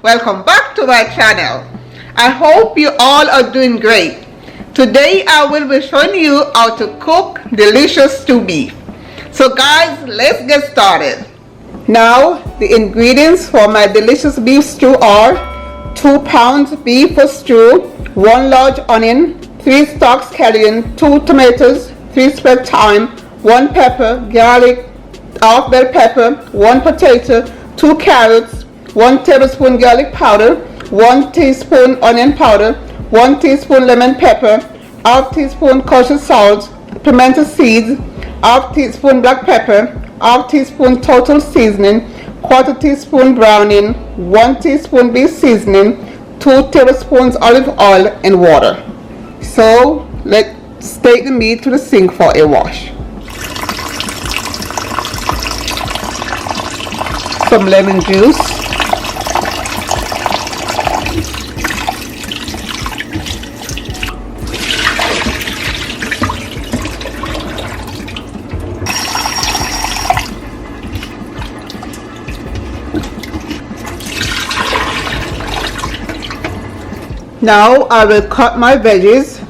welcome back to my channel. I hope you all are doing great. Today I will be showing you how to cook delicious stew beef. So guys, let's get started. Now the ingredients for my delicious beef stew are 2 pounds beef for stew, 1 large onion, 3 stalks scallion, 2 tomatoes, 3 spread thyme, 1 pepper, garlic, half bell pepper, 1 potato, 2 carrots, 1 tablespoon garlic powder, 1 teaspoon onion powder, 1 teaspoon lemon pepper, half teaspoon kosher salt, pimento seeds, half teaspoon black pepper, half teaspoon total seasoning, quarter teaspoon browning, 1 teaspoon beef seasoning, 2 tablespoons olive oil and water. So let's take the meat to the sink for a wash. Some lemon juice, now I will cut my veggies.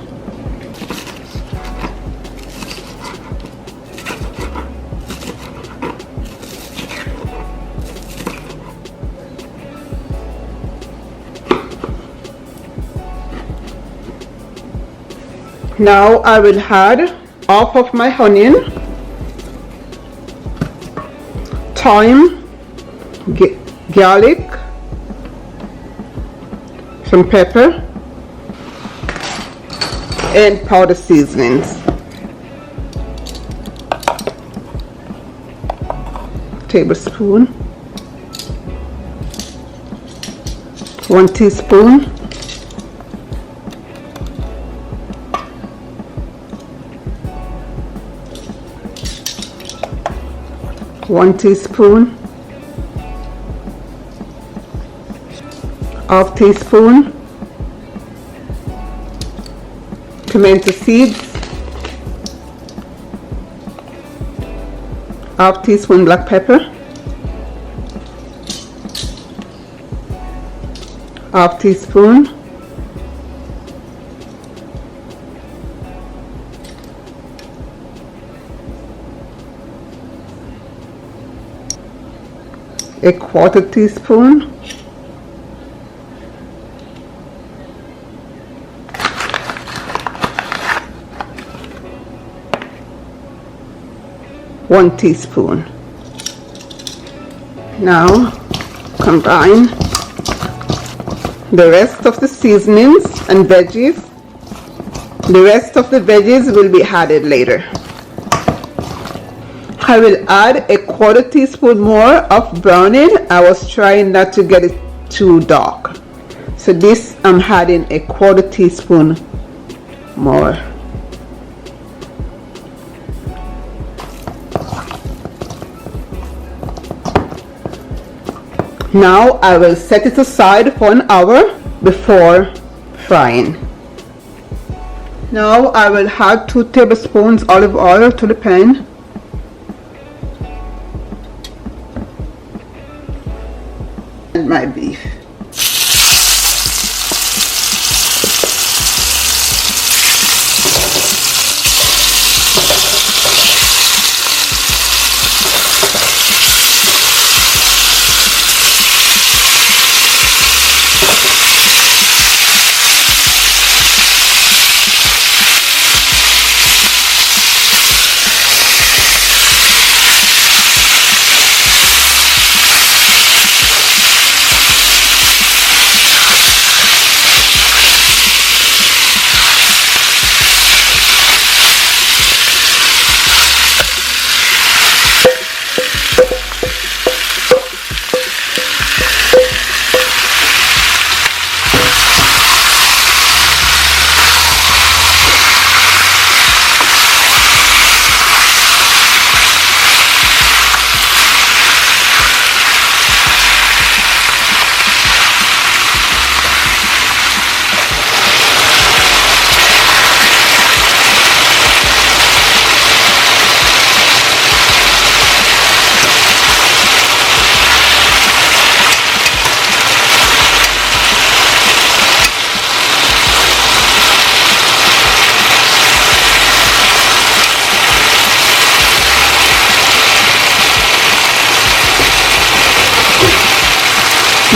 Now I will add half of my onion, thyme, garlic, some pepper, and powder seasonings. Tablespoon, 1 teaspoon, one teaspoon, half teaspoon, pimento seeds, half teaspoon black pepper, half teaspoon, a quarter teaspoon, one teaspoon. Now combine the rest of the seasonings and veggies. The rest of the veggies will be added later. I will add a quarter teaspoon more of browning. I was trying not to get it too dark. So this I'm adding a quarter teaspoon more. Now I will set it aside for an hour before frying. Now I will add 2 tablespoons olive oil to the pan. And my beef.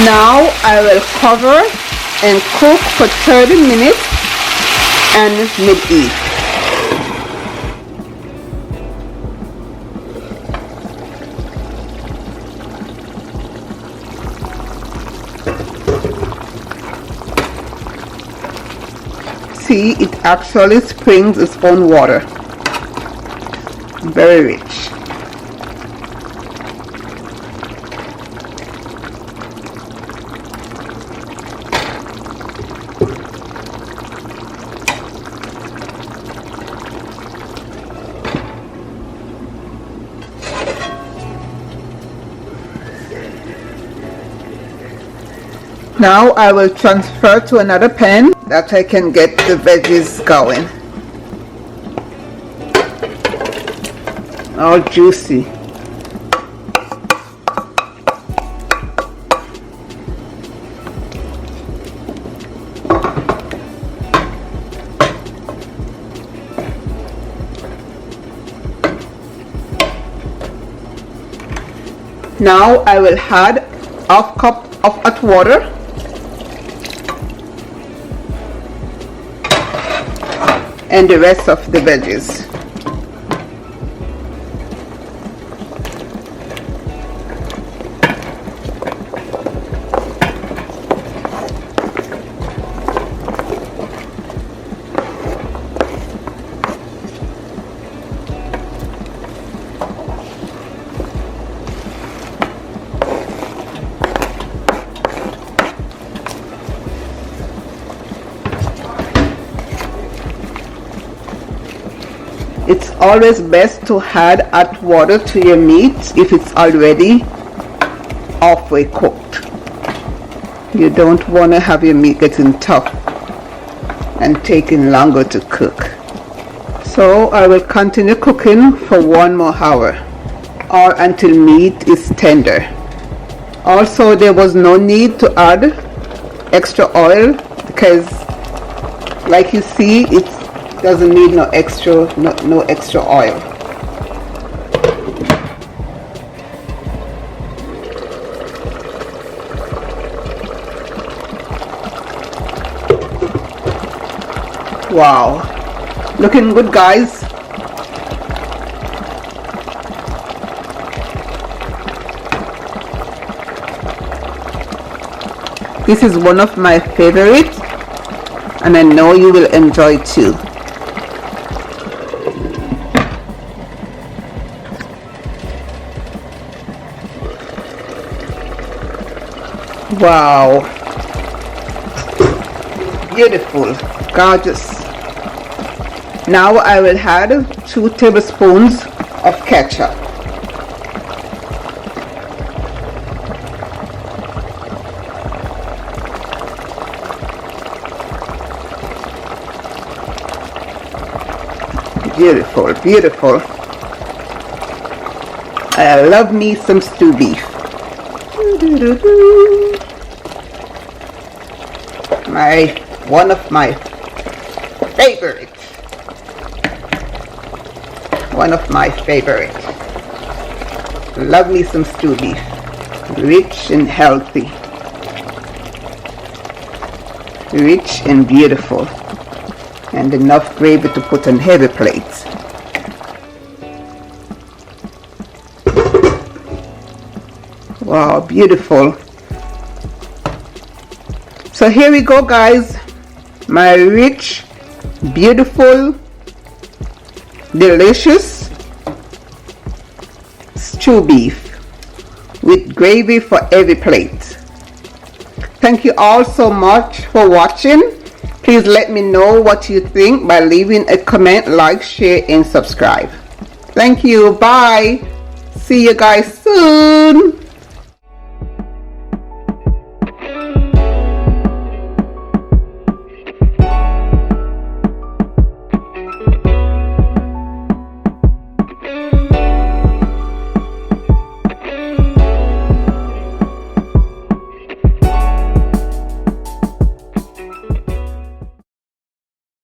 Now I will cover and cook for 30 minutes and mid-heat. See, it actually springs its own water. Very rich. Now I will transfer to another pan that I can get the veggies going. All juicy. Now I will add half cup of hot water and the rest of the veggies. It's always best to add hot water to your meat if it's already halfway cooked. You don't want to have your meat getting tough and taking longer to cook. So I will continue cooking for 1 more hour or until meat is tender. Also, there was no need to add extra oil because, like you see, it doesn't need no extra oil. Wow, looking good, guys. This is one of my favorites, and I know you will enjoy it too. Wow, beautiful, gorgeous. Now I will add 2 tablespoons of ketchup. Beautiful, beautiful. I love me some stew beef. One of my favorites. One of my favorites. Love me some stew beef. Rich and healthy. Rich and beautiful. And enough gravy to put on heavy plates. Wow, beautiful. So here we go, guys. My rich, beautiful, delicious stew beef with gravy for every plate. Thank you all so much for watching. Please let me know what you think by leaving a comment, like, share, and subscribe. Thank you. Bye. See you guys soon.